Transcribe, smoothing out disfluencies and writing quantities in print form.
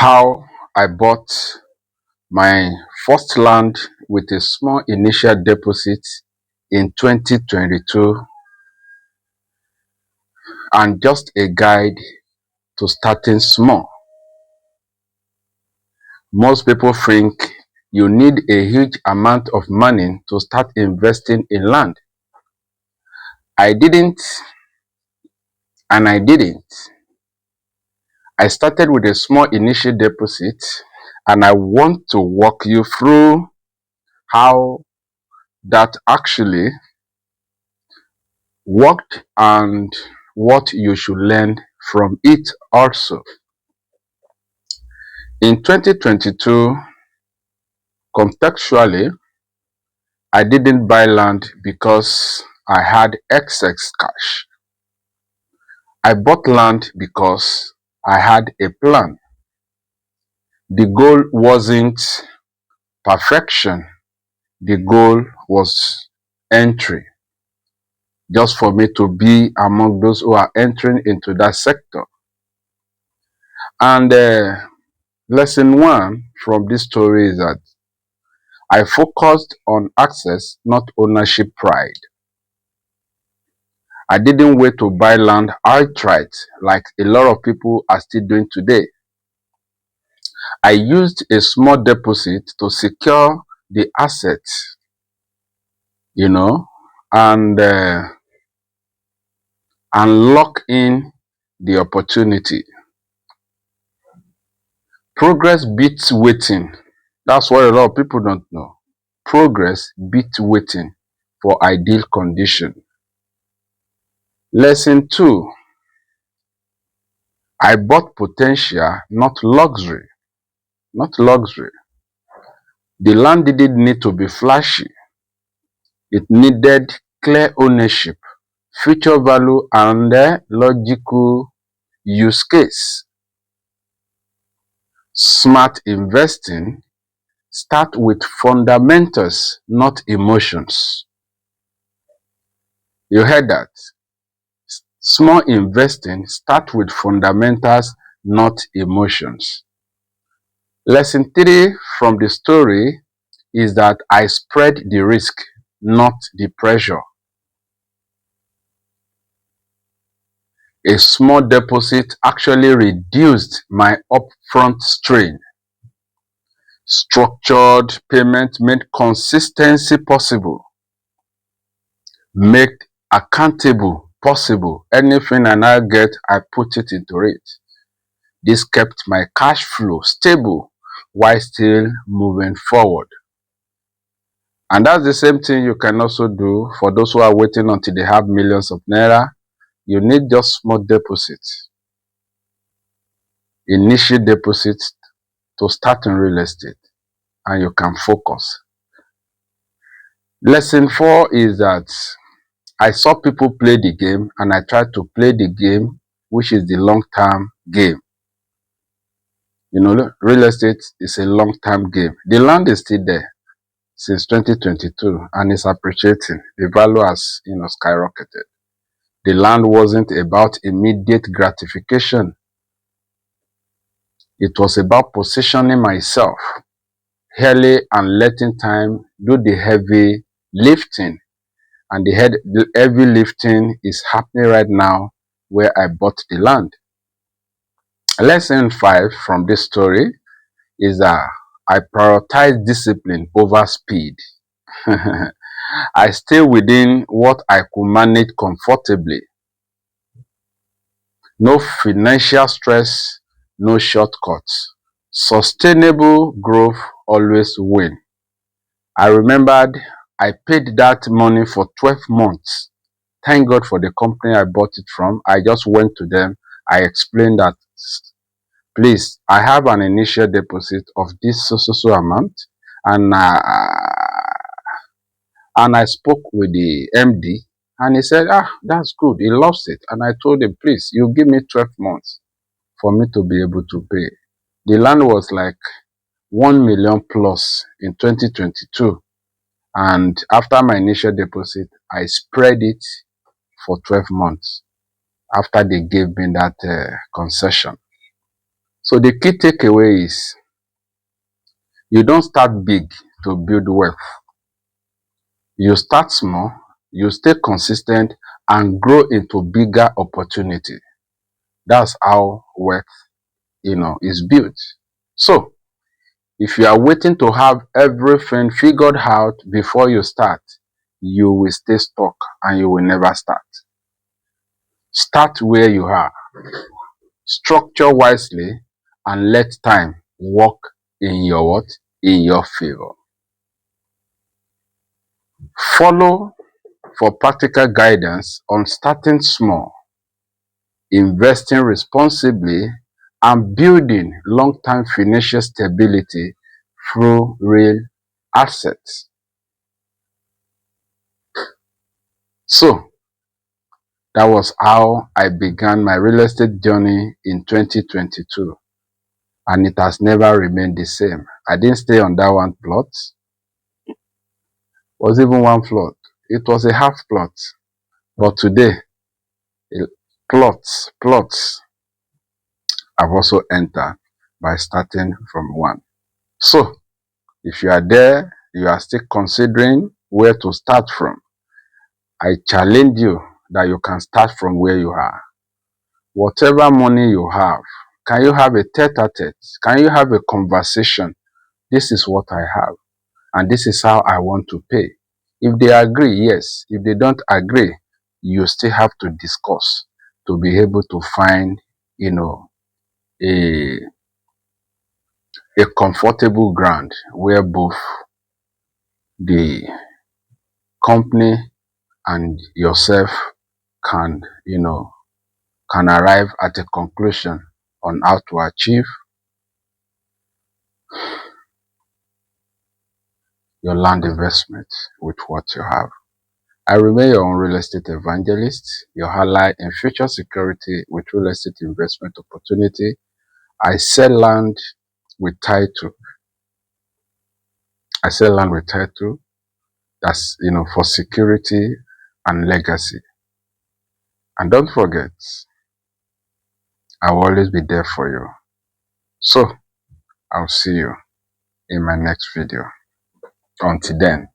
How I bought my first land with a small initial deposit in 2022, and just a guide to starting small. Most people think you need a huge amount of money to start investing in land. I didn't, and I didn't. I started with a small initial deposit, and I want to walk you through how that actually worked and what you should learn from it also. In 2022, contextually, I didn't buy land because I had excess cash. I bought land because I had a plan. The goal wasn't perfection. The goal was entry, just for me to be among those who are entering into that sector. And lesson one from this story is that I focused on access, not ownership pride. I didn't wait to buy land outright like a lot of people are still doing today. I used a small deposit to secure the assets, you know, and lock in the opportunity. Progress beats waiting. That's what a lot of people don't know. Progress beats waiting for ideal condition. Lesson two, I bought potential, not luxury. Not luxury. The land didn't need to be flashy. It needed clear ownership, future value, and logical use case. Smart investing start with fundamentals, not emotions. You heard that? Small investing start with fundamentals, not emotions. Lesson three from the story is that I spread the risk, not the pressure. A small deposit actually reduced my upfront strain. Structured payment made consistency possible, make accountable possible. Anything I now get, I put it into it. This kept my cash flow stable while still moving forward. And that's the same thing you can also do for those who are waiting until they have millions of naira. You need just small deposits, initial deposits to start in real estate, and you can focus. Lesson four is that I saw people play the game, and I tried to play the game, which is the long-term game. You know, real estate is a long-term game. The land is still there since 2022, and it's appreciating. The value has, skyrocketed. The land wasn't about immediate gratification. It was about positioning myself early and letting time do the heavy lifting. And the heavy lifting is happening right now where I bought the land. Lesson five from this story is that I prioritize discipline over speed. I stay within what I could manage comfortably. No financial stress, no shortcuts. Sustainable growth always wins. I remembered I paid that money for 12 months. Thank God for the company I bought it from. I just went to them. I explained that, please, I have an initial deposit of this so amount, and I spoke with the MD, and he said, that's good. He loves it. And I told him, please, you give me 12 months for me to be able to pay. The land was like 1 million plus in 2022. And after my initial deposit, I spread it for 12 months after they gave me that concession. So the key takeaway is you don't start big to build wealth. You start small, you stay consistent and grow into bigger opportunity. That's how wealth, is built. So if you are waiting to have everything figured out before you start, you will stay stuck and you will never start. Start where you are, structure wisely, and let time work in your what? In your favor. Follow for practical guidance on starting small, investing responsibly, and building long-term financial stability through real assets. So that was how I began my real estate journey in 2022, and it has never remained the same. I didn't stay on that one plot. It was even one plot. It was a half plot. But today, plots have also entered by starting from one. So if you are there, you are still considering where to start from, I challenge you that you can start from where you are. Whatever money you have, can you have a tete-a-tete? Can you have a conversation? This is what I have, and this is how I want to pay. If they agree, yes. If they don't agree, you still have to discuss to be able to find, a, a comfortable ground where both the company and yourself can, can arrive at a conclusion on how to achieve your land investment with what you have. I remain your own real estate evangelist, your ally in future security with real estate investment opportunity. I sell land with title. I sell land with title. That's, for security and legacy. And don't forget, I will always be there for you. So, I'll see you in my next video. Until then.